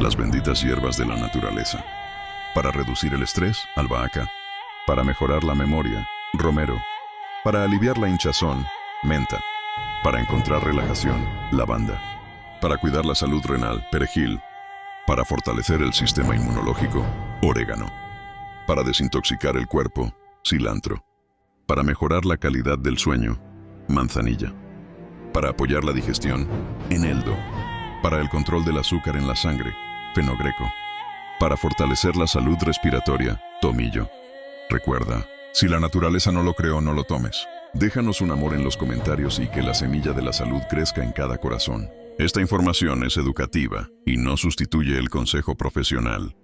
las benditas hierbas de la naturaleza. Para reducir el estrés, albahaca. Para mejorar la memoria, romero. Para aliviar la hinchazón, menta. Para encontrar relajación, lavanda. Para cuidar la salud renal, perejil. Para fortalecer el sistema inmunológico, orégano. Para desintoxicar el cuerpo, cilantro. Para mejorar la calidad del sueño, manzanilla. Para apoyar la digestión, eneldo. Para el control del azúcar en la sangre, fenogreco. Para fortalecer la salud respiratoria, tomillo. Recuerda, si la naturaleza no lo creó, no lo tomes. Déjanos un amor en los comentarios y que la semilla de la salud crezca en cada corazón. Esta información es educativa y no sustituye el consejo profesional.